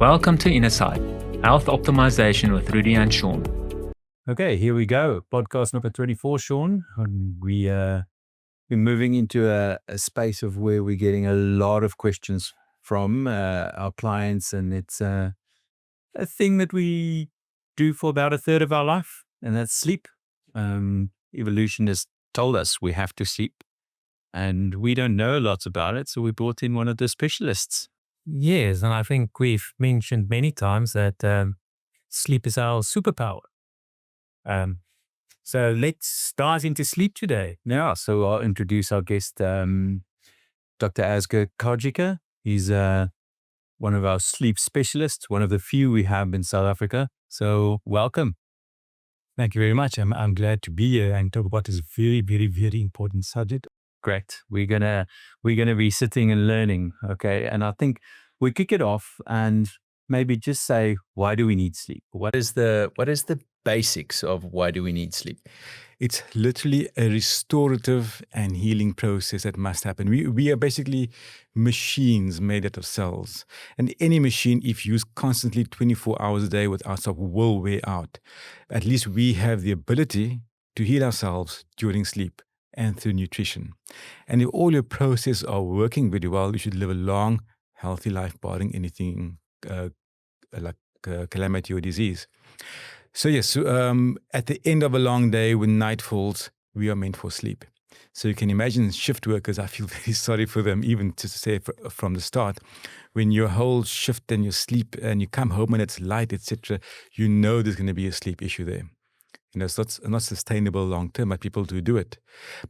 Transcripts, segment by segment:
Welcome to InnerSight, Health Optimization with Rudy and Shaun. Okay, here we go. Podcast number 24, Shaun. We're moving into a space of where we're getting a lot of questions from our clients, and it's a thing that we do for about a third of our life, and that's sleep. Evolution has told us we have to sleep, and we don't know lots about it, so we brought in one of the specialists. Yes, and I think we've mentioned many times that sleep is our superpower. So let's dive into sleep today. Yeah, so I'll introduce our guest, Dr. Karjieker. He's one of our sleep specialists, one of the few we have in South Africa. So welcome. Thank you very much. I'm glad to be here and talk about this very, very, very important subject. Great. We're gonna be sitting and learning. Okay. And I think we kick it off and maybe just say, why do we need sleep? What is the basics of why do we need sleep? It's literally a restorative and healing process that must happen. We are basically machines made out of cells. And any machine, if used constantly 24 hours a day without stop, will wear out. At least we have the ability to heal ourselves during sleep and through nutrition. And if all your processes are working very well, you should live a long, healthy life, barring anything like calamity or disease. So yes, at the end of a long day, when night falls, we are meant for sleep. So you can imagine shift workers, I feel very sorry for them, even to say from the start, when your whole shift and you sleep and you come home and it's light, etc., you know there's going to be a sleep issue there. You know, it's not sustainable long term, but people do it.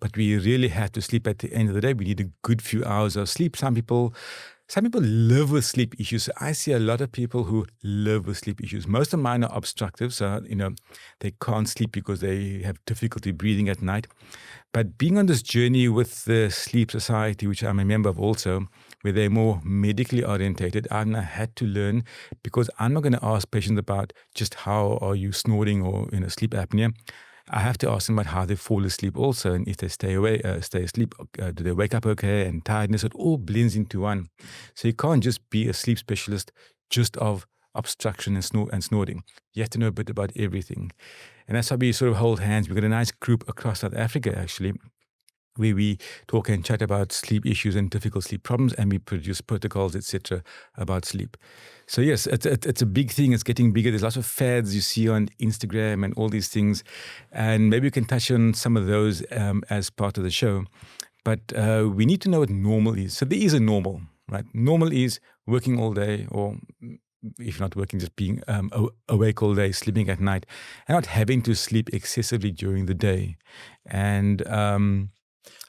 But we really have to sleep at the end of the day. We need a good few hours of sleep. Some people live with sleep issues. I see a lot of people who live with sleep issues. Most of mine are obstructive, so they can't sleep because they have difficulty breathing at night. But being on this journey with the Sleep Society, which I'm a member of also, where they're more medically orientated, I had to learn, because I'm not going to ask patients about just how are you snoring or sleep apnea. I have to ask them about how they fall asleep also, and if they stay asleep, do they wake up okay, and tiredness. It all blends into one. So you can't just be a sleep specialist just of obstruction and snoring. You have to know a bit about everything. And that's how we sort of hold hands. We've got a nice group across South Africa, actually, where we talk and chat about sleep issues and difficult sleep problems, and we produce protocols, etc., about sleep. So yes, it's a big thing. It's getting bigger. There's lots of fads you see on Instagram and all these things, and maybe we can touch on some of those as part of the show. But we need to know what normal is. So there is a normal, right? Normal is working all day, or if not working, just being awake all day, sleeping at night, and not having to sleep excessively during the day. And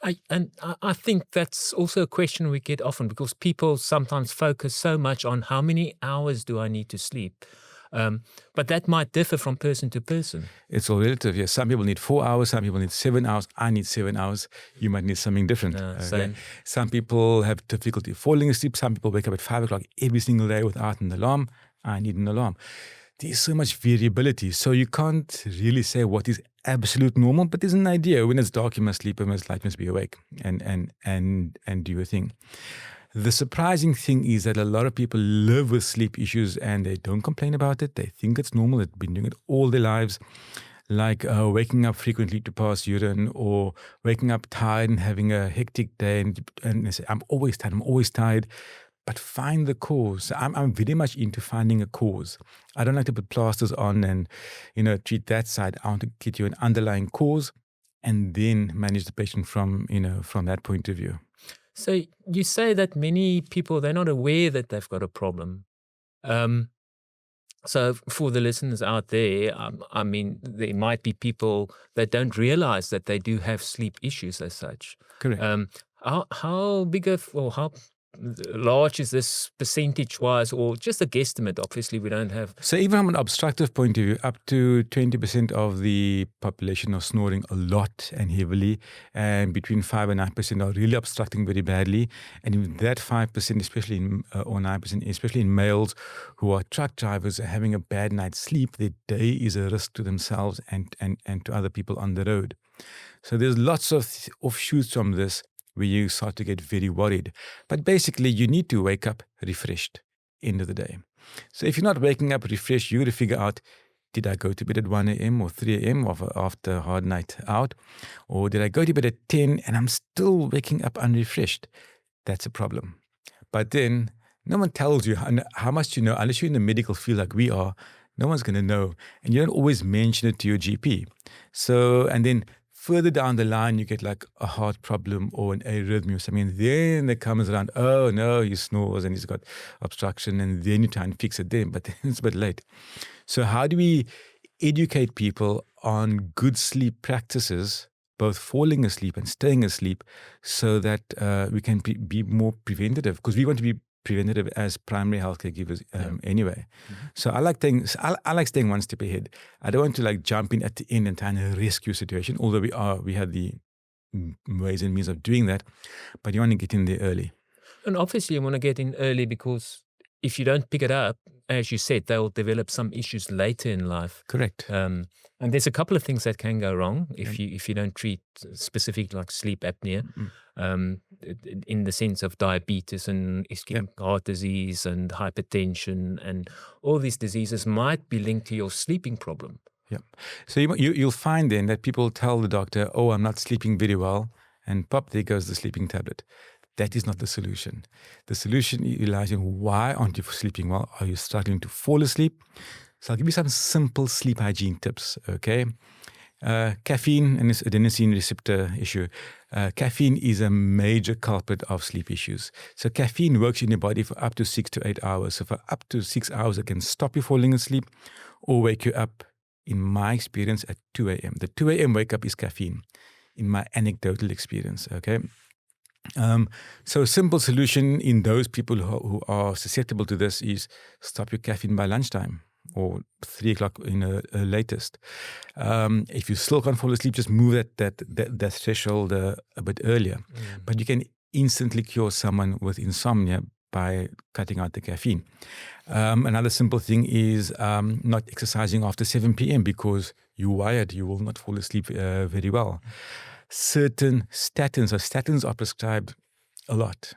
I think that's also a question we get often, because people sometimes focus so much on how many hours do I need to sleep. But that might differ from person to person. It's all relative. Yes, some people need 4 hours, some people need 7 hours. I need 7 hours. You might need something different. Same. Some people have difficulty falling asleep. Some people wake up at 5 o'clock every single day without an alarm. I need an alarm. There's so much variability. So you can't really say what is absolute normal, but there's an idea. When it's dark, you must sleep, when it's light, you must be awake and do your thing. The surprising thing is that a lot of people live with sleep issues and they don't complain about it. They think it's normal. They've been doing it all their lives, like waking up frequently to pass urine, or waking up tired and having a hectic day, and they say, I'm always tired. But find the cause. I'm very much into finding a cause. I don't like to put plasters on and treat that side. I want to get you an underlying cause and then manage the patient from that point of view. So you say that many people, they're not aware that they've got a problem. So for the listeners out there, I mean, there might be people that don't realize that they do have sleep issues as such. Correct. How big of, or how large is this percentage-wise, or just a guesstimate? Obviously, we don't have. So even from an obstructive point of view, up to 20% of the population are snoring a lot and heavily, and between 5 and 9% are really obstructing very badly. And in that 5%, especially or 9%, especially in males who are truck drivers, are having a bad night's sleep, their day is a risk to themselves and to other people on the road. So there's lots of offshoots from this, where you start to get very worried. But basically, you need to wake up refreshed end of the day. So if you're not waking up refreshed, you got to figure out, did I go to bed at 1 a.m. or 3 a.m. after a hard night out? Or did I go to bed at 10 and I'm still waking up unrefreshed? That's a problem. But then no one tells you how much you know, unless you're in the medical field like we are. No one's going to know. And you don't always mention it to your GP. So, and then further down the line, you get like a heart problem or an arrhythmia or something. And then it comes around, oh no, he snores and he's got obstruction. And then you try and fix it then, but then it's a bit late. So how do we educate people on good sleep practices, both falling asleep and staying asleep, so that we can be more preventative? Because we want to be preventative as primary healthcare givers anyway. So I like staying one step ahead. I don't want to like jump in at the end and try and rescue a situation, although we have the ways and means of doing that, but you want to get in there early. And obviously you want to get in early because if you don't pick it up, as you said, they'll develop some issues later in life. Correct. And there's a couple of things that can go wrong if you don't treat specific like sleep apnea, in the sense of diabetes and ischemic heart disease and hypertension, and all these diseases might be linked to your sleeping problem. Yeah. So you'll find then that people tell the doctor, oh, I'm not sleeping very well, and pop, there goes the sleeping tablet. That is not the solution. The solution lies in why aren't you sleeping well? Are you struggling to fall asleep? So I'll give you some simple sleep hygiene tips, okay? Caffeine and this adenosine receptor issue. Caffeine is a major culprit of sleep issues. So caffeine works in your body for up to 6 to 8 hours. So for up to 6 hours, it can stop you falling asleep or wake you up, in my experience, at 2 a.m. The 2 a.m. wake up is caffeine, in my anecdotal experience, okay? So a simple solution in those people who are susceptible to this is stop your caffeine by lunchtime or 3 o'clock in a latest. If you still can't fall asleep, just move that threshold a bit earlier. But you can instantly cure someone with insomnia by cutting out the caffeine. Another simple thing is not exercising after 7 p.m. because you're wired, you will not fall asleep very well. Certain statins are prescribed a lot,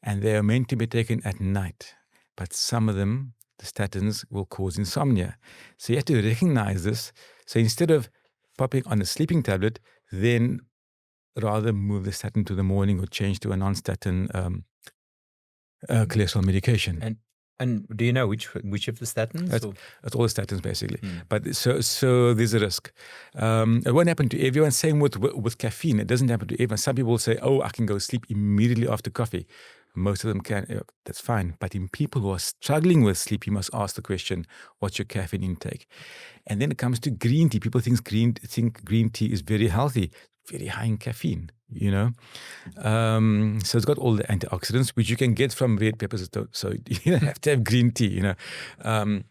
and they are meant to be taken at night. But some of them, the statins, will cause insomnia. So you have to recognize this. So instead of popping on a sleeping tablet, then rather move the statin to the morning or change to a non-statin cholesterol medication. And do you know which of the statins? It's all the statins basically. But so there's a risk. It won't happen to everyone. Same with caffeine. It doesn't happen to everyone. Some people say, oh, I can go sleep immediately after coffee. Most of them can. That's fine. But in people who are struggling with sleep, you must ask the question, what's your caffeine intake? And then it comes to green tea. People think green tea is very healthy, very high in caffeine. You know, so it's got all the antioxidants which you can get from red peppers. So you don't have to have green tea. You know,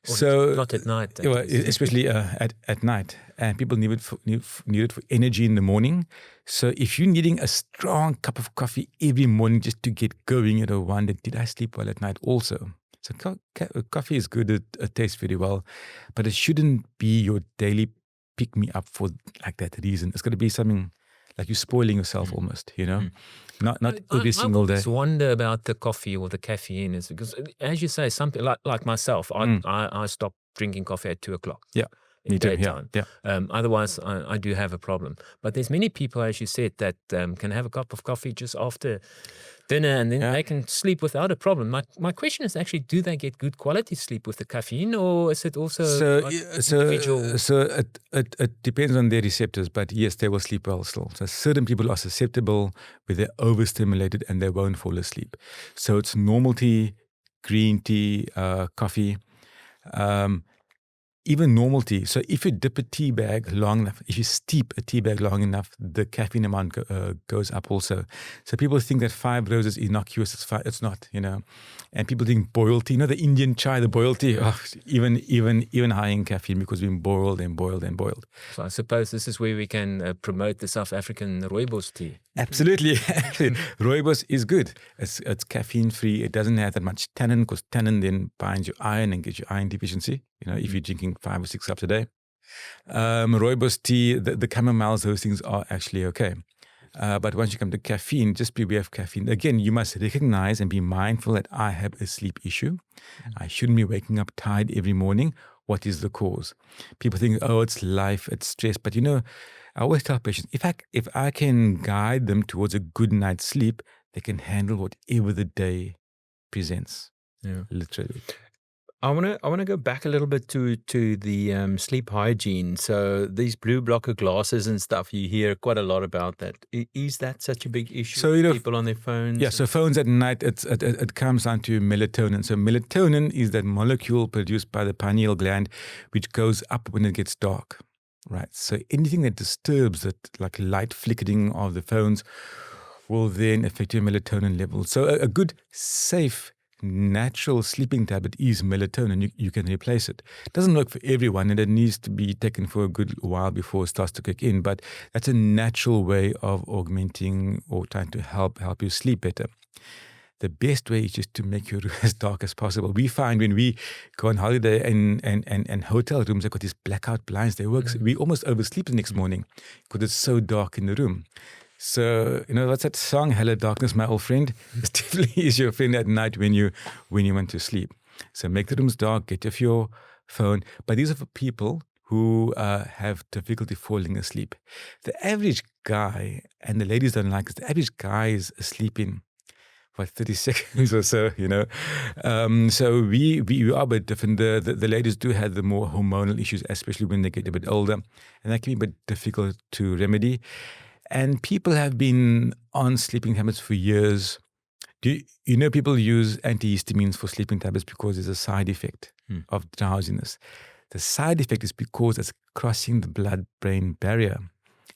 so not at night, especially at night. And people need it for energy in the morning. So if you're needing a strong cup of coffee every morning just to get going, you know, wonder, did I sleep well at night? Also, so coffee is good. It tastes very well, but it shouldn't be your daily pick me up for like that reason. It's got to be something. Like you're spoiling yourself almost, you know, not every single day. I wonder about the coffee or the caffeine is because, as you say, something like myself, I stopped drinking coffee at 2 o'clock. Yeah. In Me too, daytime. yeah. Otherwise, I do have a problem. But there's many people, as you said, that can have a cup of coffee just after dinner and then they can sleep without a problem. My question is actually, do they get good quality sleep with the caffeine, or is it also individual? So it depends on their receptors, but yes, they will sleep well still. So certain people are susceptible where they're overstimulated and they won't fall asleep. So it's normal tea, green tea, coffee, even normal tea. So if you dip a tea bag long enough, if you steep a tea bag long enough, the caffeine amount goes up also. So people think that 5 roses is innocuous. It's not, you know. And people think boiled tea, you know, the Indian chai, the boiled tea, even high in caffeine because we've been boiled and boiled and boiled. So I suppose this is where we can promote the South African rooibos tea. Absolutely. Rooibos is good. It's caffeine free. It doesn't have that much tannin because tannin then binds your iron and gives you iron deficiency. You know, if you're drinking 5 or 6 cups a day. Rooibos tea, the chamomiles, those things are actually okay. But once you come to caffeine, just beware of caffeine. Again, you must recognize and be mindful that I have a sleep issue. I shouldn't be waking up tired every morning. What is the cause? People think, oh, it's life, it's stress. But I always tell patients, if I can guide them towards a good night's sleep, they can handle whatever the day presents. Yeah. Literally. I want to go back a little bit to the sleep hygiene. So these blue blocker glasses and stuff, you hear quite a lot about that. Is that such a big issue? So people on their phones. Yeah. So phones at night, it comes down to melatonin. So melatonin is that molecule produced by the pineal gland, which goes up when it gets dark, right? So anything that disturbs it, like light flickering of the phones, will then affect your melatonin level. So a good, safe, natural sleeping tablet is melatonin. You can replace it. It doesn't work for everyone, and it needs to be taken for a good while before it starts to kick in. But that's a natural way of augmenting or trying to help you sleep better. The best way is just to make your room as dark as possible. We find when we go on holiday and hotel rooms, they've got these blackout blinds. They work. We almost oversleep the next morning because it's so dark in the room. So, what's that song? Hello, darkness, my old friend. It definitely is your friend at night when you want to sleep. So make the rooms dark, get off your phone. But these are for people who have difficulty falling asleep. The average guy, and the ladies don't like this, the average guy is asleep in, 30 seconds or so, So we are a bit different. The ladies do have the more hormonal issues, especially when they get a bit older. And that can be a bit difficult to remedy. And people have been on sleeping tablets for years. People use antihistamines for sleeping tablets because there's a side effect of drowsiness. The side effect is because it's crossing the blood-brain barrier.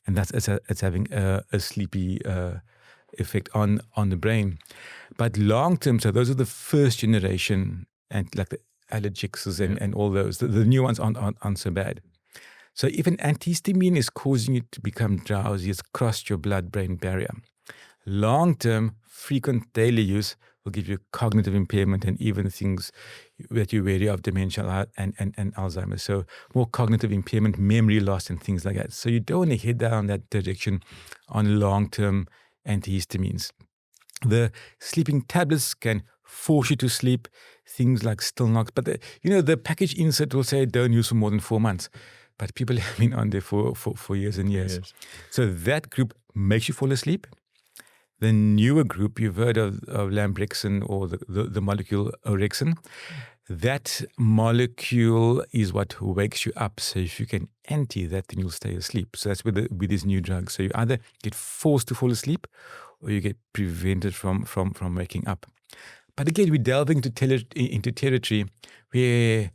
And it's having a sleepy effect on the brain. But long-term, so those are the first generation, and like the allergics and all those. The new ones aren't so bad. So if an antihistamine is causing you to become drowsy, it's crossed your blood-brain barrier. Long-term, frequent daily use will give you cognitive impairment and even things that you're wary of, dementia and Alzheimer's. So more cognitive impairment, memory loss and things like that. So you don't want to head down that direction on long-term antihistamines. The sleeping tablets can force you to sleep, things like Stilnox. But the package insert will say don't use for more than 4 months. But people have been on there for years and years. Yes. So that group makes you fall asleep. The newer group, you've heard of Lambrexin or the molecule orexin. That molecule is what wakes you up. So if you can anti that, then you'll stay asleep. So that's with these new drugs. So you either get forced to fall asleep or you get prevented from waking up. But again, we're delving into territory where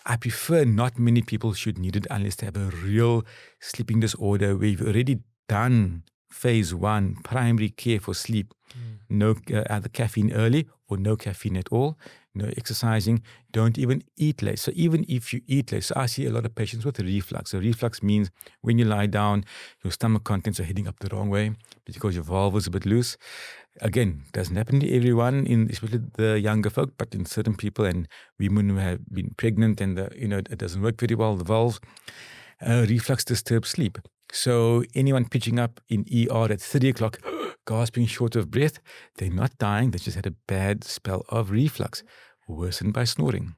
I prefer not many people should need it unless they have a real sleeping disorder where you've already done phase 1, primary care for sleep. No either caffeine early or no caffeine at all. No exercising. Don't even eat late. So even if you eat late, so I see a lot of patients with reflux. So reflux means when you lie down, your stomach contents are heading up the wrong way because your valve is a bit loose. Again, doesn't happen to everyone, especially the younger folk, but in certain people and women who have been pregnant and it doesn't work very well, the valve. Reflux disturbs sleep. So anyone pitching up in ER at 3 o'clock, gasping short of breath, they're not dying, they just had a bad spell of reflux, worsened by snoring.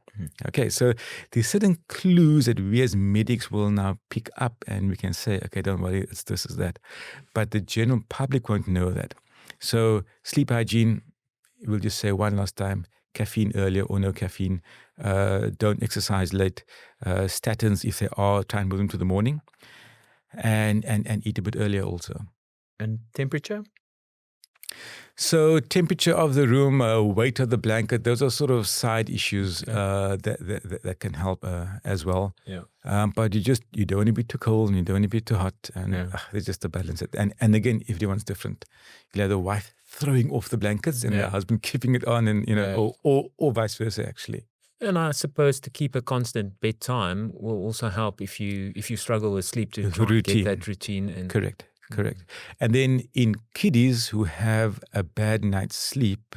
Okay, so there's certain clues that we as medics will now pick up and we can say, okay, don't worry, it's this, is that. But the general public won't know that. So sleep hygiene, we'll just say one last time, caffeine earlier or no caffeine. Don't exercise late. Statins, if they are, try and move them to the morning. And eat a bit earlier also. And temperature? So temperature of the room, weight of the blanket, those are sort of side issues that can help as well. Yeah. But you don't want to be too cold and you don't want to be too hot. And there's just a balance. And again, everyone's different. You'll have the wife throwing off the blankets and the husband keeping it on, and or vice versa actually. And I suppose to keep a constant bedtime will also help if you struggle with sleep to try and get that routine. And Correct. And then in kiddies who have a bad night's sleep,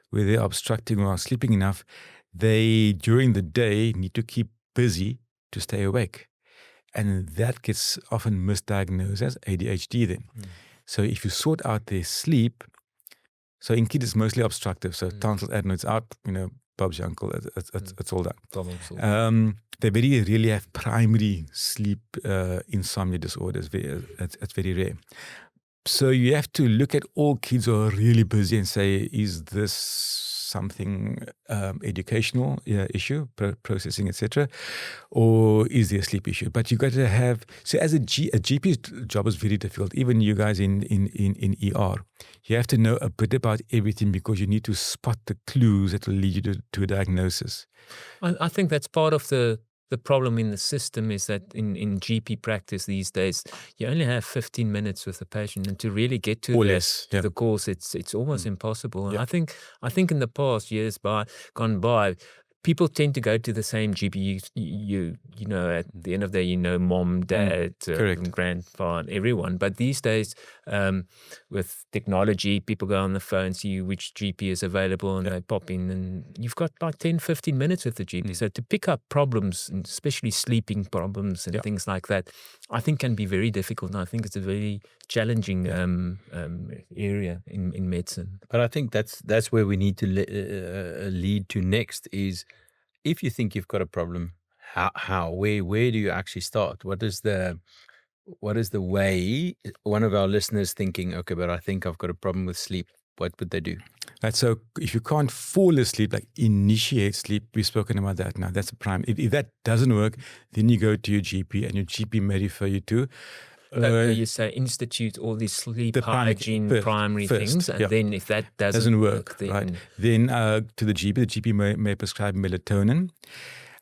where they're obstructing or not sleeping enough, they during the day need to keep busy to stay awake. And that gets often misdiagnosed as ADHD then. So if you sort out their sleep, so in kids it's mostly obstructive. So tonsils, adenoids out, Bob's your uncle, it's all done. They very rarely have primary sleep insomnia disorders. It's very rare. So you have to look at all kids who are really busy and say, is this something educational issue, processing, etc., or is there a sleep issue? But you got to have, so as a GP's job is very difficult. Even you guys in ER, you have to know a bit about everything because you need to spot the clues that will lead you to a diagnosis. I think that's part of the problem in the system is that in GP practice these days, you only have 15 minutes with the patient, and to really get to the cause, it's almost impossible. And I think in the past years gone by, people tend to go to the same GP. You know, at the end of the day, mom, dad, grandpa, and everyone. But these days, with technology, people go on the phone, see which GP is available, and they pop in, and you've got like 10, 15 minutes with the GP. So to pick up problems, and especially sleeping problems and things like that, I think can be very difficult. And I think it's a very challenging area in medicine. But I think that's where we need to lead to next is, if you think you've got a problem, where do you actually start? What is the way? One of our listeners thinking, okay, but I think I've got a problem with sleep. What would they do? Right. So if you can't fall asleep, like initiate sleep, we've spoken about that now. That's a prime. If that doesn't work, then you go to your GP, and your GP may refer you to. You say institute all these sleep hygiene primary things, and then if that doesn't work, then to the GP. The GP may prescribe melatonin.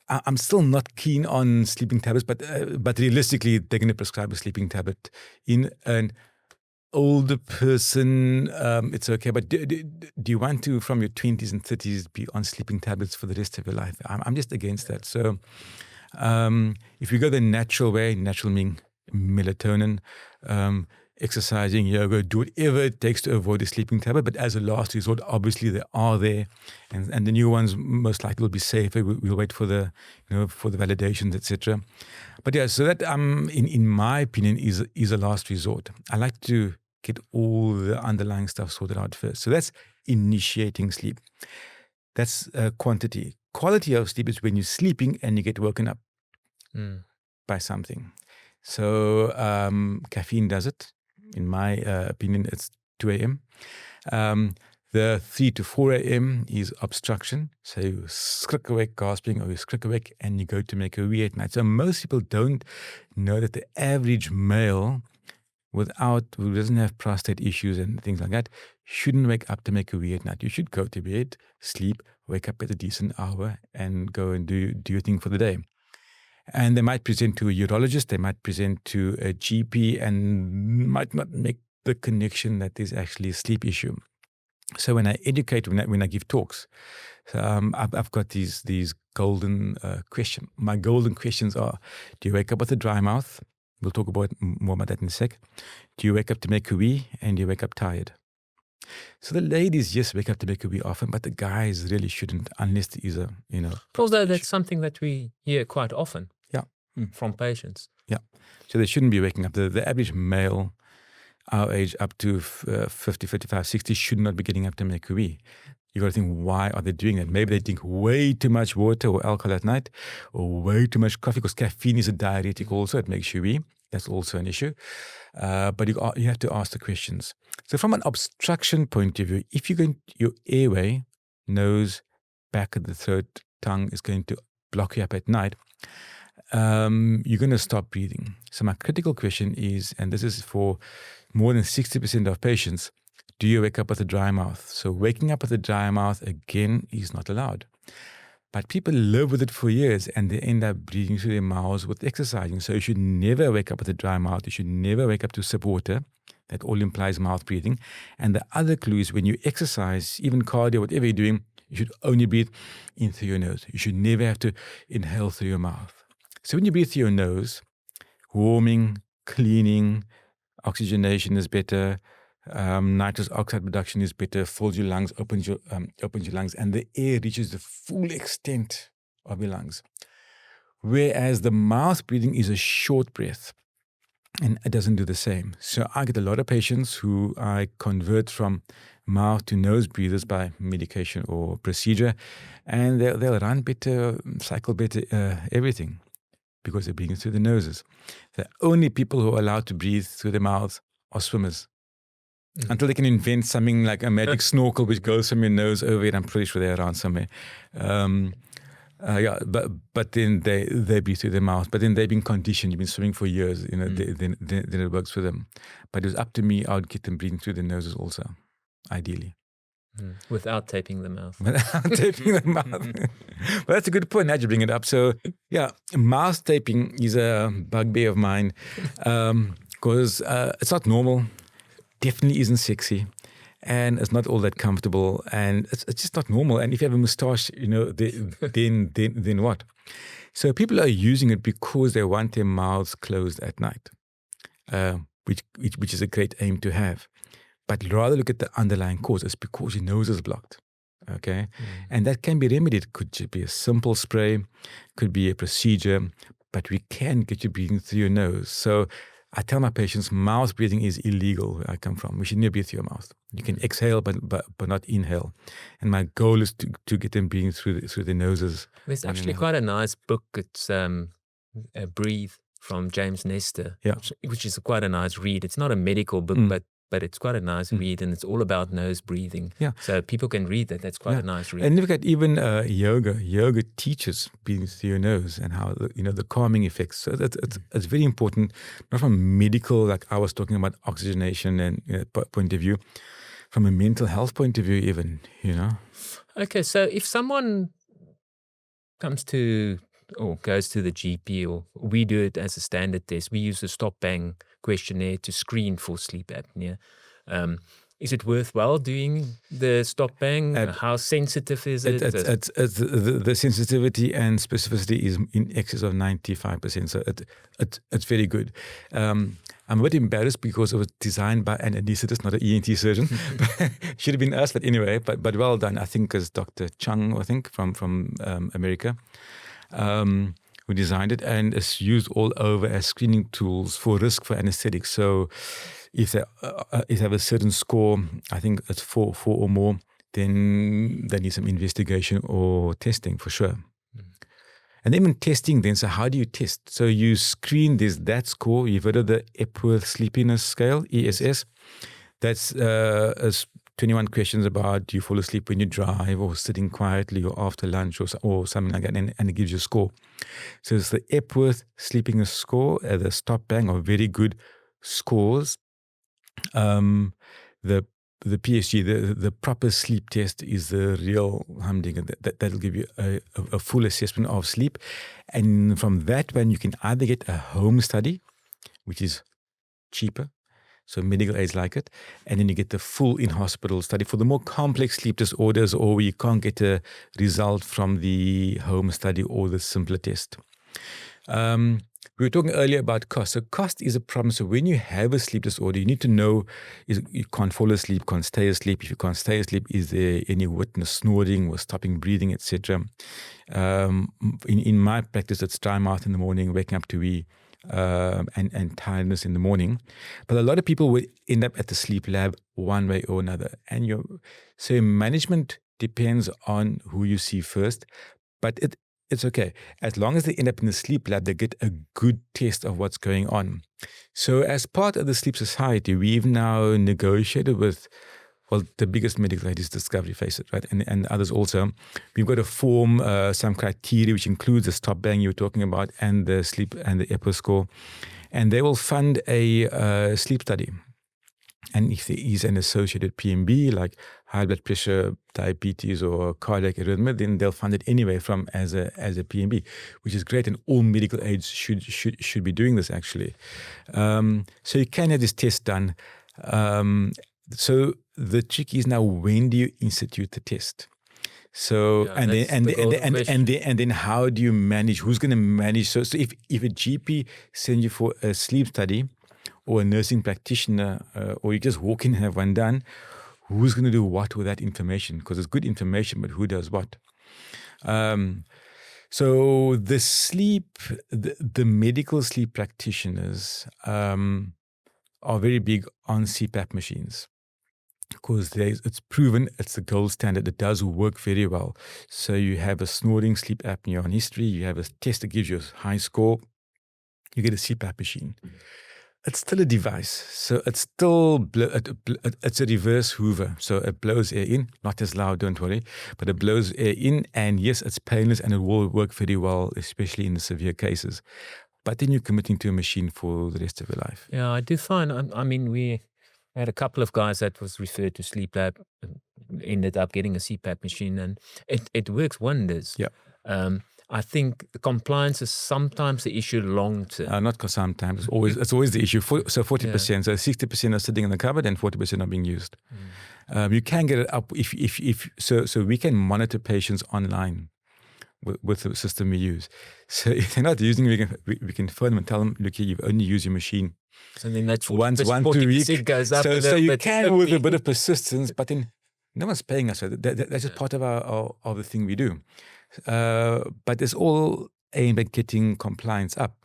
I'm still not keen on sleeping tablets, but realistically, they're going to prescribe a sleeping tablet in an older person. It's okay, but do you want to, from your 20s and 30s, be on sleeping tablets for the rest of your life? I'm just against that. So if you go the natural way, natural meaning melatonin, exercising, yoga, do whatever it takes to avoid a sleeping tablet. But as a last resort, obviously they are there, and the new ones most likely will be safer. We'll wait for the for the validations, etc. But yeah, so that in my opinion is a last resort. I like to get all the underlying stuff sorted out first. So that's initiating sleep. That's quantity. Quality of sleep is when you're sleeping and you get woken up by something. So caffeine does it. In my opinion, it's 2 a.m. The 3 to 4 a.m. is obstruction. So you skrik awake gasping, or you skrik awake and you go to make a wee at night. So most people don't know that the average male who doesn't have prostate issues and things like that shouldn't wake up to make a wee at night. You should go to bed, sleep, wake up at a decent hour, and go and do your thing for the day. And they might present to a urologist, they might present to a GP, and might not make the connection that there's actually a sleep issue. So when I educate, when I give talks, I've got these golden questions. My golden questions are: do you wake up with a dry mouth? We'll talk more about that in a sec. Do you wake up to make a wee, and do you wake up tired? So the ladies, yes, wake up to make a wee often, but the guys really shouldn't, unless there is although that's something that we hear quite often from patients. Yeah. So they shouldn't be waking up. The average male, our age up to 50, 55, 60, should not be getting up to make a wee. You got to think, why are they doing that? Maybe they drink way too much water or alcohol at night, or way too much coffee, because caffeine is a diuretic also. It makes you wee. That's also an issue. But you have to ask the questions. So from an obstruction point of view, if your airway, nose, back of the throat, tongue is going to block you up at night, you're going to stop breathing. So my critical question is, and this is for more than 60% of patients, do you wake up with a dry mouth? So waking up with a dry mouth, again, is not allowed. But people live with it for years, and they end up breathing through their mouths with exercising. So you should never wake up with a dry mouth. You should never wake up to sip water. That all implies mouth breathing. And the other clue is, when you exercise, even cardio, whatever you're doing, you should only breathe in through your nose. You should never have to inhale through your mouth. So when you breathe through your nose, warming, cleaning, oxygenation is better, nitrous oxide production is better, fills your lungs, opens your lungs, and the air reaches the full extent of your lungs. Whereas the mouth breathing is a short breath. and it doesn't do the same. So I get a lot of patients who I convert from mouth to nose breathers by medication or procedure, and they'll run better, cycle better, everything, because they're breathing through the noses. The only people who are allowed to breathe through the mouth are swimmers. Until they can invent something like a magic snorkel which goes from your nose over it. I'm pretty sure they're around somewhere. But then they breathe through their mouth. But then they've been conditioned. You've been swimming for years. Then it works for them. But it was up to me. I would get them breathing through their noses also, ideally. Without taping the mouth. Without taping the mouth. But that's a good point. Now you bring it up. So yeah, mouth taping is a bugbear of mine because it's not normal. Definitely isn't sexy, and it's not all that comfortable, and it's just not normal. And if you have a moustache, then what? So people are using it because they want their mouths closed at night, which is a great aim to have. But rather look at the underlying cause. It's because your nose is blocked. Okay, and that can be remedied. Could be a simple spray, could be a procedure, but we can get you breathing through your nose. So I tell my patients, mouth breathing is illegal where I come from. We should never breathe through your mouth. You can exhale, but not inhale. And my goal is to get them breathing through the noses. There's actually quite a nice book. It's Breathe from James Nestor, which is quite a nice read. It's not a medical book, but it's quite a nice read, and it's all about nose breathing. Yeah. So people can read that. That's quite a nice read. And look at even yoga. Yoga teaches breathing through your nose and how the calming effects. So it's very important, not from medical, like I was talking about oxygenation and point of view, from a mental health point of view, even. Okay, so if someone comes to or goes to the GP, or we do it as a standard test, we use the stop bang questionnaire to screen for sleep apnea. Is it worthwhile doing the stop bang? How sensitive is it? The sensitivity and specificity is in excess of 95%. So it's very good. I'm a bit embarrassed because it was designed by an anesthetist, not an ENT surgeon. Should have been us, but anyway. But well done. I think it's Dr. Chung, from America. Who designed it, and it's used all over as screening tools for risk for anesthetics. So if they have a certain score, I think it's four or more, then they need some investigation or testing for sure. And then when testing, so how do you test? So you screen that score. You've heard of the Epworth Sleepiness Scale, ESS. That's 21 questions about do you fall asleep when you drive, or sitting quietly, or after lunch, or something like that, and it gives you a score. So it's the Epworth Sleepiness Score, the stop bang are very good scores. The PSG, the proper sleep test, is the real humdinger. That'll give you a full assessment of sleep. And from that one, you can either get a home study, which is cheaper, so medical aids like it, and then you get the full in-hospital study for the more complex sleep disorders, or where you can't get a result from the home study or the simpler test. We were talking earlier about cost. So cost is a problem. So when you have a sleep disorder, you need to know, you can't fall asleep, can't stay asleep. If you can't stay asleep, is there any witness snoring or stopping breathing, etc.? In my practice, it's dry mouth in the morning, waking up to wee, and tiredness in the morning. But a lot of people will end up at the sleep lab one way or another. And so management depends on who you see first, but it's okay. As long as they end up in the sleep lab, they get a good test of what's going on. So as part of the Sleep Society, we've now negotiated with, the biggest medical aid is Discovery, face it, right? And others also. We've got to form some criteria, which includes the stop bang you were talking about, and the sleep and the Epworth score. And they will fund a sleep study. And if there is an associated PMB, like high blood pressure, diabetes, or cardiac arrhythmia, then they'll fund it anyway as a PMB, which is great. And all medical aids should be doing this, actually. So you can have this test done. So the trick is now, when do you institute the test? So and then how do you manage? Who's going to manage? So if a GP sends you for a sleep study, or a nursing practitioner, or you just walk in and have one done, who's going to do what with that information? Because it's good information, but who does what? So the medical sleep practitioners are very big on CPAP machines because it's proven it's the gold standard. It does work very well. So you have a snoring sleep apnea on history. You have a test that gives you a high score. You get a CPAP machine. It's still a device. So it's still, it's a reverse Hoover. So it blows air in, not as loud, don't worry, but it blows air in. And yes, it's painless and it will work very well, especially in the severe cases. But then you're committing to a machine for the rest of your life. Yeah, I do find, I mean, we had a couple of guys that was referred to sleep lab and ended up getting a CPAP machine, and it works wonders. Yeah. I think the compliance is sometimes the issue long term. Not because sometimes, it's always the issue. So 40%, so 60% are sitting in the cupboard and 40% are being used. You can get it up so we can monitor patients online with the system we use. So if they're not using it, we can phone them and tell them, look here, you've only used your machine So then that's once 2 weeks. goes up. So you can with a bit of persistence, but then no one's paying us. So that's just part of of the thing we do. But it's all aimed at getting compliance up.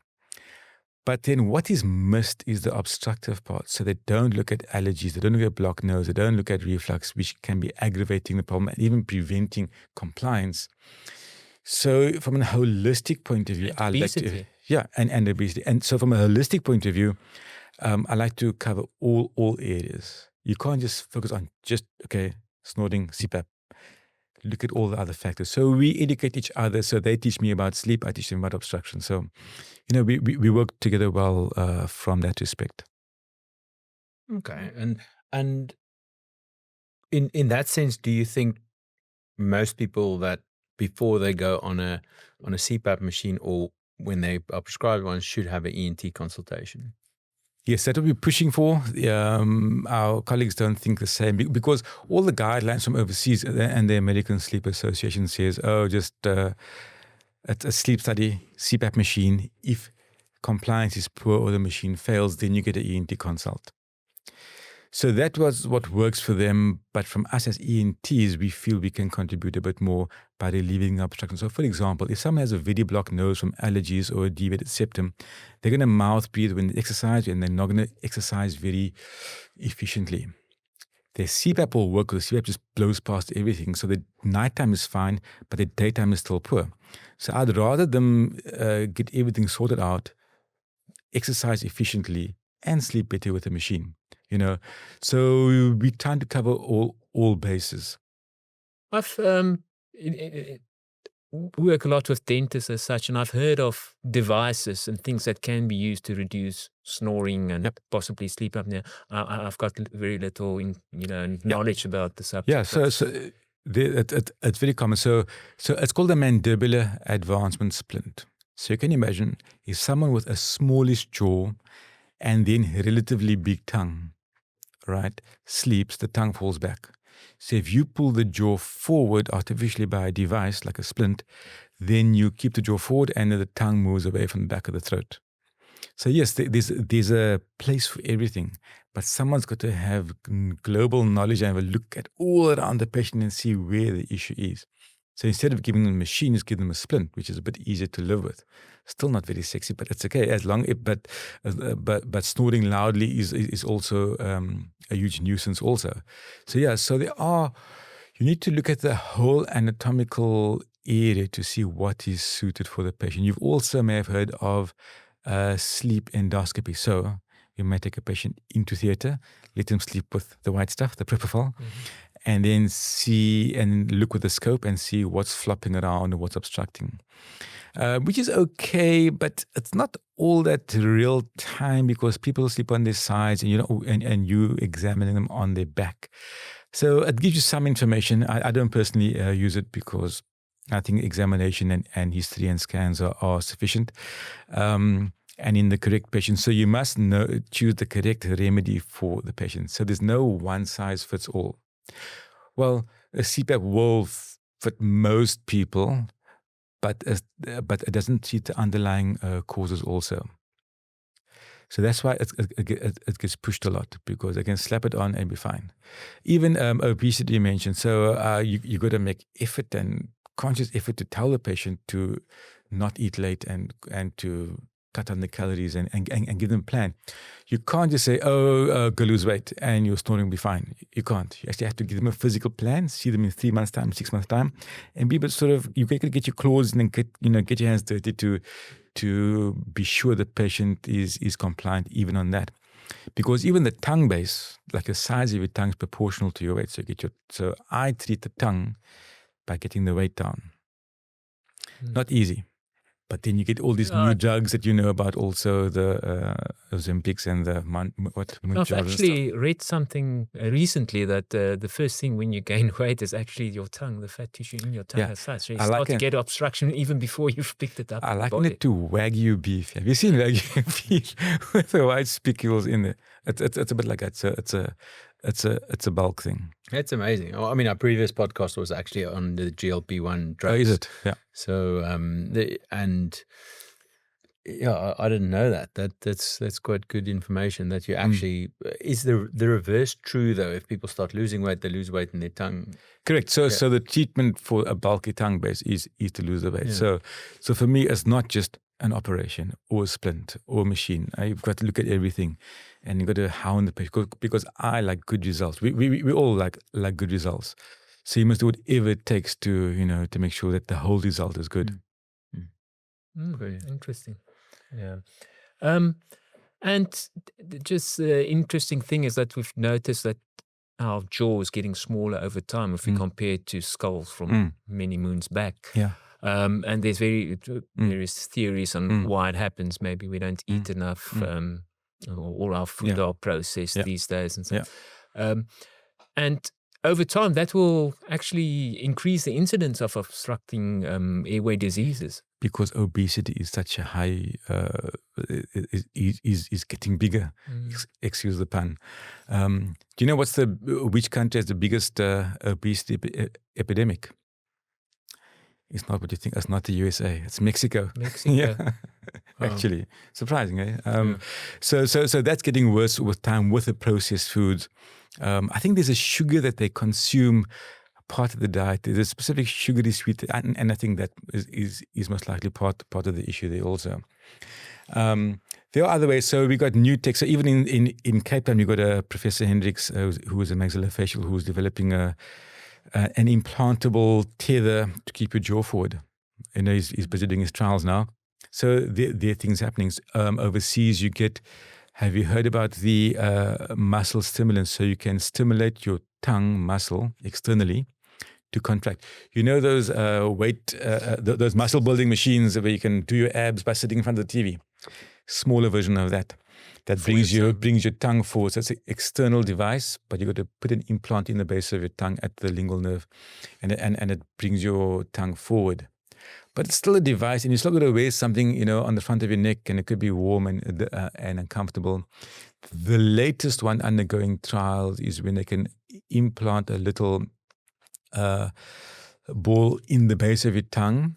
But then what is missed is the obstructive part. So they don't look at allergies, they don't look at blocked nose, they don't look at reflux, which can be aggravating the problem and even preventing compliance. So from a holistic point of view, I like to, and obesity. And so from a holistic point of view, I like to cover all areas. You can't just focus on snoring, CPAP. Look at all the other factors. So we educate each other. So they teach me about sleep, I teach them about obstruction. So, we work together well from that respect. Okay. And in that sense, do you think most people that before they go on a CPAP machine or when they are prescribed one should have an ENT consultation? Yes, that's what we're pushing for. Our colleagues don't think the same because all the guidelines from overseas and the American Sleep Association says, just a sleep study, CPAP machine. If compliance is poor or the machine fails, then you get an ENT consult. So that was what works for them. But from us as ENTs, we feel we can contribute a bit more by relieving obstruction. So for example, if someone has a very blocked nose from allergies or a deviated septum, they're going to mouth breathe when they exercise and they're not going to exercise very efficiently. Their CPAP will work because CPAP just blows past everything. So the nighttime is fine, but the daytime is still poor. So I'd rather them get everything sorted out, exercise efficiently, and sleep better with the machine. So we're trying to cover all bases. I've work a lot with dentists as such, and I've heard of devices and things that can be used to reduce snoring and possibly sleep apnea. I've got very little, knowledge about the subject. Yeah, so it's very common. So it's called a mandibular advancement splint. So you can imagine if someone with a smallish jaw and then relatively big tongue, right, sleeps, the tongue falls back. So if you pull the jaw forward artificially by a device like a splint, then you keep the jaw forward and the tongue moves away from the back of the throat. So yes, there's a place for everything, but someone's got to have global knowledge and have a look at all around the patient and see where the issue is. So instead of giving them a machine, just give them a splint, which is a bit easier to live with. Still not very sexy, but it's okay as long. But snoring loudly is also a huge nuisance also. So yeah, so you need to look at the whole anatomical area to see what is suited for the patient. You've also may have heard of sleep endoscopy. So you may take a patient into theater, let them sleep with the white stuff, the propofol, and then see and look with the scope and see what's flopping around and what's obstructing. Which is okay, but it's not all that real time because people sleep on their sides and you examining them on their back. So it gives you some information. I don't personally use it because I think examination and history and scans are sufficient. And in the correct patient. So you must choose the correct remedy for the patient. So there's no one size fits all. Well, a CPAP will fit most people, but it doesn't treat the underlying causes also. So that's why it gets pushed a lot because they can slap it on and be fine. Even obesity you mentioned. So you got to make effort and conscious effort to tell the patient to not eat late and to cut down the calories and give them a plan. You can't just say, go lose weight and your snoring will be fine. You can't. You actually have to give them a physical plan, see them in 3 months' time, 6 months' time, and be able to sort of, you got to get your claws and get your hands dirty to be sure the patient is compliant even on that. Because even the tongue base, like the size of your tongue is proportional to your weight. So I treat the tongue by getting the weight down. Not easy. But then you get all these new drugs that you know about, also the Ozempics and the I've actually read something recently that the first thing when you gain weight is actually your tongue, the fat tissue in your tongue as such. So you start to get obstruction even before you've picked it up. I liken it to Wagyu beef. Have you seen Wagyu beef with the white spicules in there? It's a bit like that. It's a bulk thing. That's amazing. I mean, our previous podcast was actually on the GLP-1 drugs. Oh, is it? Yeah. So, I didn't know that. That's quite good information. That you actually is the reverse true though? If people start losing weight, they lose weight in their tongue. Correct. So the treatment for a bulky tongue base is to lose the weight. Yeah. So for me, it's not just an operation or a splint or a machine. You've got to look at everything, and you've got to hound the patient because I like good results. We all like good results. So you must do whatever it takes to make sure that the whole result is good. Interesting. Yeah. And just the interesting thing is that we've noticed that our jaw is getting smaller over time if we compare it to skulls from many moons back. Yeah. And there's various theories on why it happens. Maybe we don't eat enough, or all our food are processed these days and so. And over time, that will actually increase the incidence of obstructing airway diseases. Because obesity is such a high, is getting bigger. Excuse the pun. Do you know which country has the biggest obesity epidemic? It's not what you think. It's not the USA. It's Mexico. Yeah. Actually, surprising, eh? So that's getting worse with time with the processed foods. I think there's a sugar that they consume part of the diet. There's a specific sugary sweet, and I think that is most likely part of the issue there also. There are other ways. So we got new tech. So even in Cape Town, we got a Professor Hendricks, who is a maxillofacial, who's developing an implantable tether to keep your jaw forward. He's busy doing his trials now. So there are things happening. Overseas, have you heard about the muscle stimulants? So you can stimulate your tongue muscle externally to contract. You know those those muscle building machines where you can do your abs by sitting in front of the TV? Smaller version of that. That brings your tongue forward. So it's an external device, but you got to put an implant in the base of your tongue at the lingual nerve, and it brings your tongue forward. But it's still a device, and you're still got to wear something, on the front of your neck, and it could be warm and uncomfortable. The latest one undergoing trials is when they can implant a little ball in the base of your tongue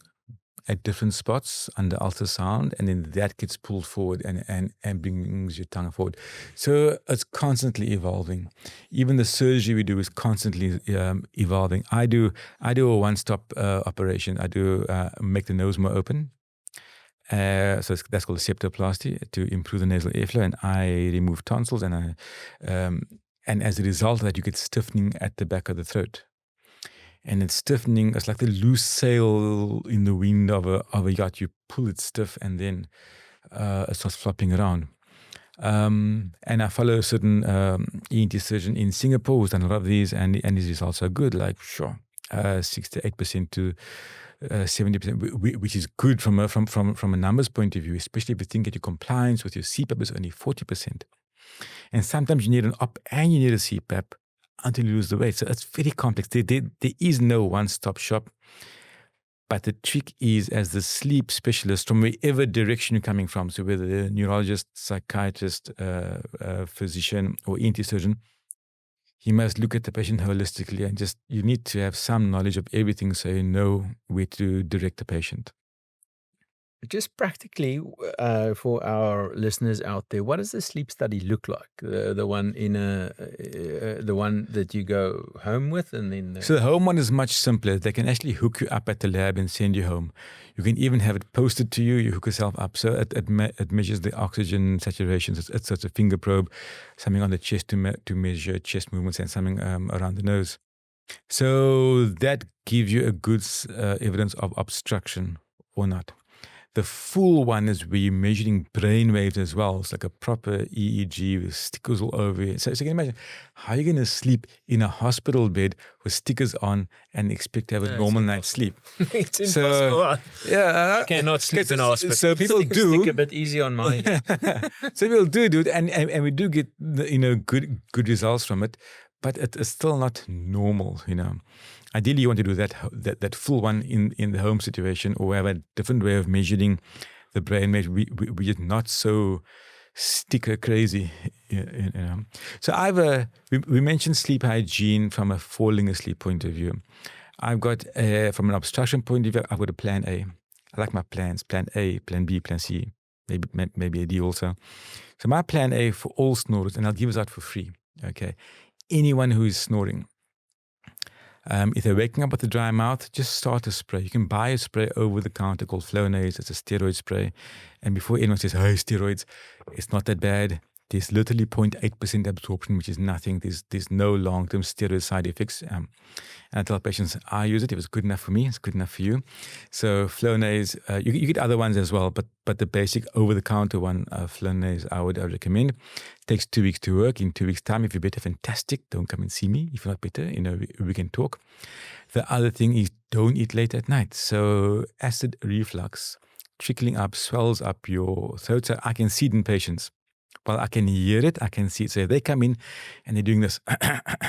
at different spots under ultrasound, and then that gets pulled forward and brings your tongue forward. So it's constantly evolving. Even the surgery we do is constantly evolving. I do a one-stop operation. I do make the nose more open. So that's called a septoplasty to improve the nasal airflow, and I remove tonsils, and as a result of that, you get stiffening at the back of the throat. And it's stiffening. It's like the loose sail in the wind of a yacht. You pull it stiff, and then it starts flopping around. And I follow a certain ENT surgeon in Singapore who's done a lot of these, and his results are good. Like 68% to 70%, which is good from a numbers point of view, especially if you think that your compliance with your CPAP is only 40%. And sometimes you need an op and you need a CPAP until you lose the weight. So it's very complex. There is no one-stop shop. But the trick is, as the sleep specialist, from wherever direction you're coming from, so whether the neurologist, psychiatrist, physician, or ENT surgeon, you must look at the patient holistically, and you need to have some knowledge of everything so you know where to direct the patient. just practically for our listeners out there, what does the sleep study look like? The one the one that you go home with, and then So the home one is much simpler. They can actually hook you up at the lab and send you home. You can even have it posted to you. You hook yourself up. So it measures the oxygen saturation. It's a finger probe, something on the chest to measure chest movements, and something around the nose. So that gives you a good evidence of obstruction or not. The full one is where you're measuring brain waves as well. It's like a proper EEG with stickers all over it. So you can imagine, how are you going to sleep in a hospital bed with stickers on and expect to have a normal night's sleep? It's impossible. Yeah, I cannot sleep in a hospital. So people do. stick a bit easy on my So people do it, and we do get good results from it, but it is still not normal. Ideally, you want to do that full one in the home situation, or have a different way of measuring the brain wave. We are not so sticker crazy. So we mentioned sleep hygiene from a falling asleep point of view. I've got from an obstruction point of view, I've got a plan A. I like my plans: plan A, plan B, plan C, maybe a D also. So my plan A for all snorers, and I'll give it out for free. Okay, anyone who is snoring. If they're waking up with a dry mouth, just start a spray. You can buy a spray over the counter called Flonase. It's a steroid spray. And before anyone says, "Hey, steroids," it's not that bad. There's literally 0.8% absorption, which is nothing. There's no long-term steroid side effects. And I tell patients, I use it. If it's good enough for me, it's good enough for you. So Flonase, you get other ones as well, but the basic over-the-counter one, Flonase, I would recommend. Takes 2 weeks to work. In 2 weeks' time, if you're better, fantastic. Don't come and see me. If you're not better, we can talk. The other thing is, don't eat late at night. So acid reflux, trickling up, swells up your throat. So I can see it in patients. Well, I can hear it, I can see it. So they come in and they're doing this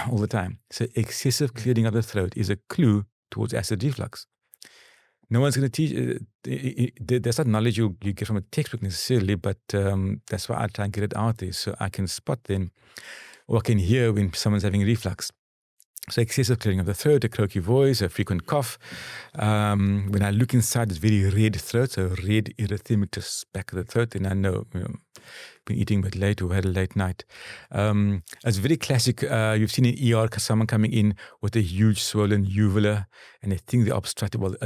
all the time. So excessive clearing of the throat is a clue towards acid reflux. No one's going to teach. There's not knowledge you get from a textbook necessarily, but that's why I try and get it out there so I can spot them, or I can hear when someone's having reflux. So excessive clearing of the throat, a croaky voice, a frequent cough. When I look inside, it's very red throat, so red erythematous back of the throat, then I know, been eating a bit late or had a late night. It's very classic. You've seen in ER someone coming in with a huge swollen uvula, and they think they're obstructive. Well,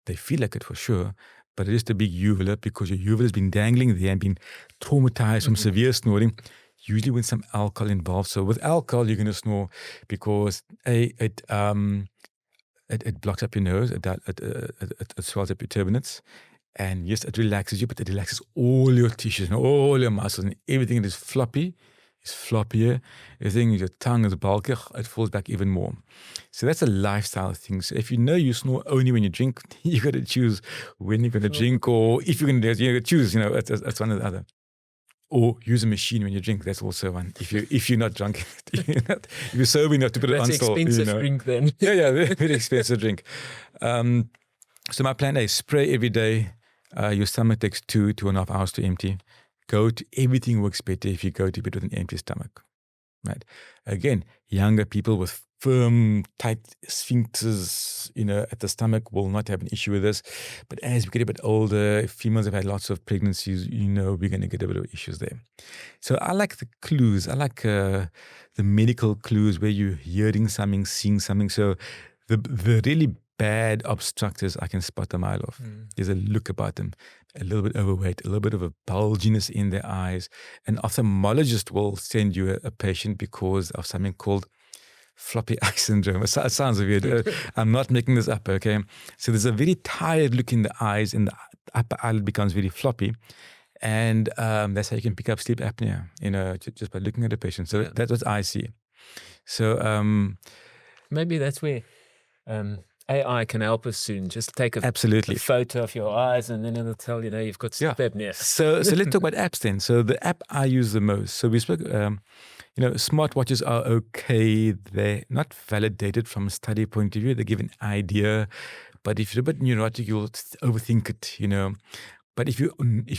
they feel like it for sure, but it is a big uvula because your uvula has been dangling there and been traumatized from severe snoring. Usually with some alcohol involved. So with alcohol, you're going to snore because it blocks up your nose, it swells up your turbinates, and yes, it relaxes you, but it relaxes all your tissues and all your muscles, and everything that is floppy is floppier. Everything, your tongue is bulky, it falls back even more. So that's a lifestyle thing. So if you know you snore only when you drink, you got to choose when you're going to drink, or if you're going to choose. It's one or the other. Or use a machine when you drink. That's also one. If you're not drunk, if you're sober enough to put it on That's store. expensive drink then. Yeah, very expensive drink. So my plan A: spray every day. Your stomach takes 2.5 hours to empty. Everything works better if you go to bed with an empty stomach. Right. Again, younger people with firm, tight sphincters, at the stomach will not have an issue with this. But as we get a bit older, females have had lots of pregnancies, we're going to get a bit of issues there. So I like the clues. I like the medical clues where you're hearing something, seeing something. So the really bad obstructors, I can spot a mile off. There's a look about them, a little bit overweight, a little bit of a bulginess in their eyes. An ophthalmologist will send you a patient because of something called floppy eye syndrome. It sounds weird. I'm not making this up, okay? So there's a very tired look in the eyes, and the upper eyelid becomes very floppy. And that's how you can pick up sleep apnea, just by looking at a patient. So that's what I see. So maybe that's where AI can help us soon. Just take a photo of your eyes, and then it'll tell you've got sleep apnea. So let's talk about apps then. So the app I use the most. So we spoke. Smartwatches are okay. They're not validated from a study point of view. They give an idea, but if you're a bit neurotic, you'll overthink it. But if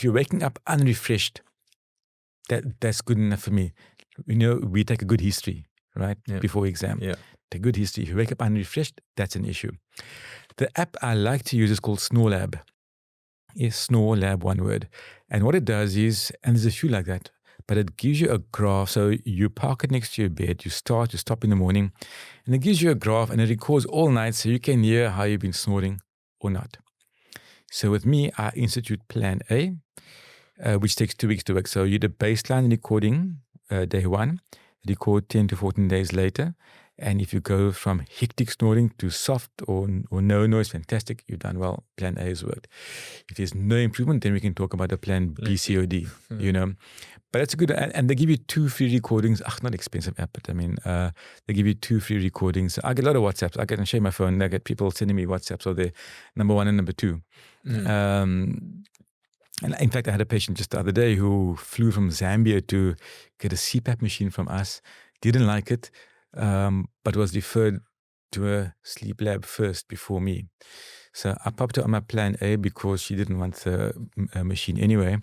you're waking up unrefreshed, that's good enough for me. We take a good history, right, before exam. Yeah. Take good history. If you wake up unrefreshed, that's an issue. The app I like to use is called Snore Lab. is Snore Lab, one word. And what it does is, and there's a few like that, but it gives you a graph. So you park it next to your bed, you stop in the morning, and it gives you a graph and it records all night so you can hear how you've been snoring or not. So with me, I institute Plan A, which takes 2 weeks to work. So you do baseline recording day one, record 10 to 14 days later. And if you go from hectic snoring to soft or no noise, fantastic, you've done well. Plan A has worked. If there's no improvement, then we can talk about a plan B, C, or D, you know. But that's a good, and they give you 2 free recordings. Not expensive app, but I mean, they give you 2 free recordings. I get a lot of WhatsApps. I get and share my phone. I get people sending me WhatsApps of their number 1 and number 2. And in fact, I had a patient just the other day who flew from Zambia to get a CPAP machine from us, didn't like it, but was referred to a sleep lab first before me. So I popped her on my Plan A because she didn't want the machine anyway.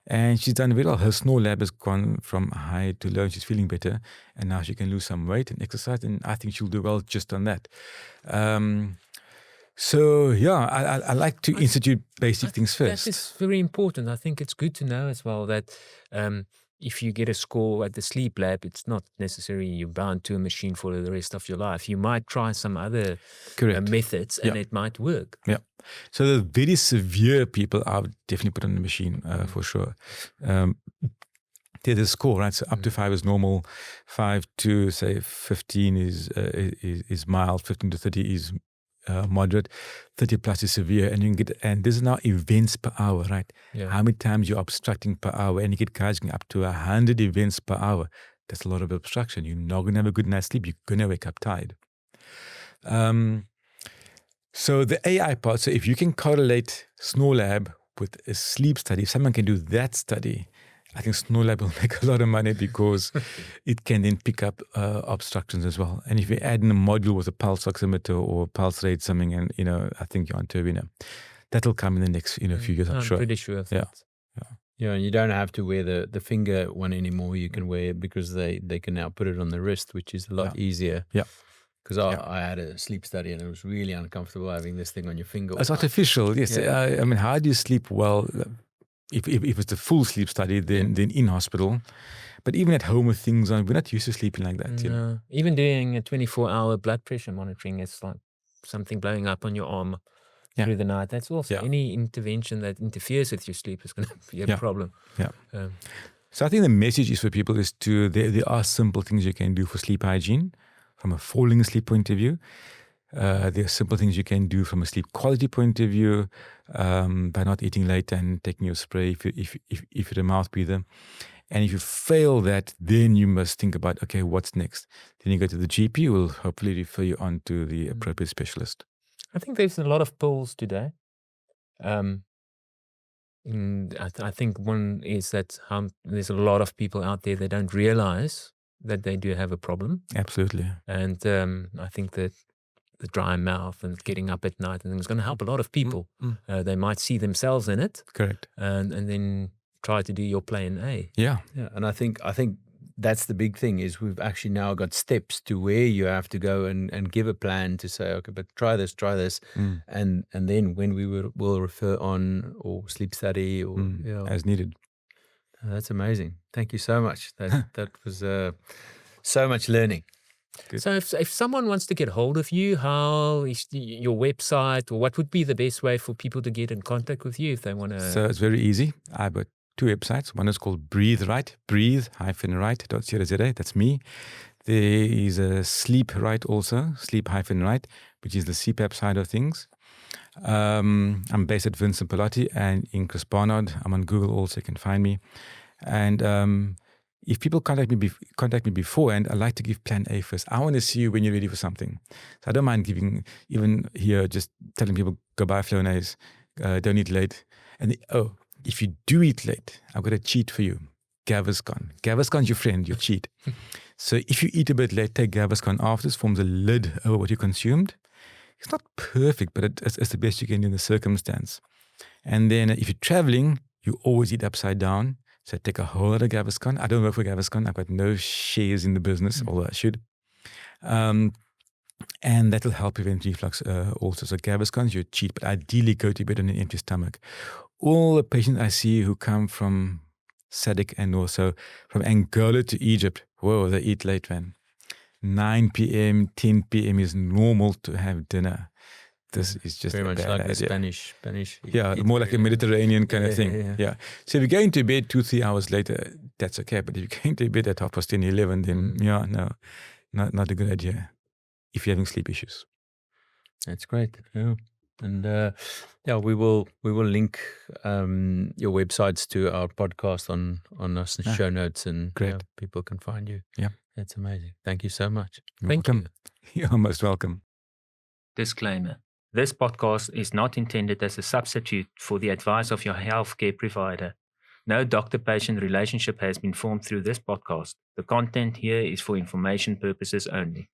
And she's done very well. Her Snore Lab has gone from high to low. She's feeling better. And now she can lose some weight and exercise. And I think she'll do well just on that. So, yeah, I like to institute basic things first. That is very important. I think it's good to know as well that if you get a score at the sleep lab, it's not necessarily you're bound to a machine for the rest of your life. You might try some other methods and it might work. Yeah. So the very severe people, I would definitely put on the machine for sure. There's a score, right? So up to 5 is normal, 5 to say 15 is mild, 15 to 30 is moderate, 30 plus is severe, and you can get, and this is now events per hour, right? Yeah. How many times you're obstructing per hour, and you get guys going up to 100 events per hour. That's a lot of obstruction. You're not going to have a good night's sleep. You're going to wake up tired. So the AI part, so if you can correlate Snore Lab with a sleep study, if someone can do that study, I think Snore Lab will make a lot of money because it can then pick up obstructions as well. And if you add in a module with a pulse oximeter or pulse rate something, and I think you're on to a winner. That'll come in the next few years, I'm sure. Pretty sure of that. Yeah, and you don't have to wear the finger one anymore. You can wear it because they can now put it on the wrist, which is a lot easier. Yeah. Because I had a sleep study and it was really uncomfortable having this thing on your finger. It's artificial, yes. Yeah. I mean, how do you sleep well? If it's a full sleep study, then in hospital. But even at home with things on, we're not used to sleeping like that. No. Even doing a 24-hour blood pressure monitoring, it's like something blowing up on your arm through the night. That's also any intervention that interferes with your sleep is going to be a problem. Yeah. So I think the message is for people is there are simple things you can do for sleep hygiene from a falling asleep point of view. There are simple things you can do from a sleep quality point of view by not eating late and taking your spray if you're a mouth breather. And if you fail that, then you must think about, okay, what's next? Then you go to the GP, who will hopefully refer you on to the appropriate specialist. I think there's a lot of pills today. I think one is that there's a lot of people out there that don't realize that they do have a problem. Absolutely. And I think that the dry mouth and getting up at night and things is going to help a lot of people. They might see themselves in it. Correct. And then try to do your Plan A. Yeah. And I think that's the big thing is we've actually now got steps to where you have to go and give a plan to say, okay, but try this. And then when we will refer on or sleep study or as needed. That's amazing. Thank you so much. That was so much learning. Good. So if someone wants to get hold of you, how is your website, or what would be the best way for people to get in contact with you if they want to? So it's very easy. I've got 2 websites. One is called Breathe Right, breathe-right.co.za. That's me. There is a Sleep Right also, sleep-right, which is the CPAP side of things. I'm based at Vincent Pallotti and in Chris Barnard. I'm on Google also, you can find me. And if people contact me beforehand, I like to give Plan A first. I want to see you when you're ready for something. So I don't mind giving, even here, just telling people, go buy Flonase, don't eat late. And if you do eat late, I've got a cheat for you. Gaviscon. Gaviscon's your friend, your cheat. So if you eat a bit late, take Gaviscon after. This forms a lid over what you consumed. It's not perfect, but it's the best you can do in the circumstance. And then if you're traveling, you always eat upside down. So take a whole lot of Gaviscon. I don't work for Gaviscon. I've got no shares in the business, although I should. And that will help prevent reflux also. So Gaviscon's your cheat, but ideally go to bed on an empty stomach. All the patients I see who come from SADC and also from Angola to Egypt, whoa, they eat late, man. 9 p.m., 10 p.m. is normal to have dinner. This is just very a much bad like idea. the Spanish. Yeah, more like a Mediterranean kind of thing. Yeah. So if you're going to bed 2-3 hours later, that's okay. But if you're going to bed at 10:30, 11, then not a good idea if you're having sleep issues. That's great. Yeah. And we will link your websites to our podcast on our show notes, and people can find you. Yeah, that's amazing. Thank you so much. Thank you. You're most welcome. Disclaimer. This podcast is not intended as a substitute for the advice of your healthcare provider. No doctor-patient relationship has been formed through this podcast. The content here is for information purposes only.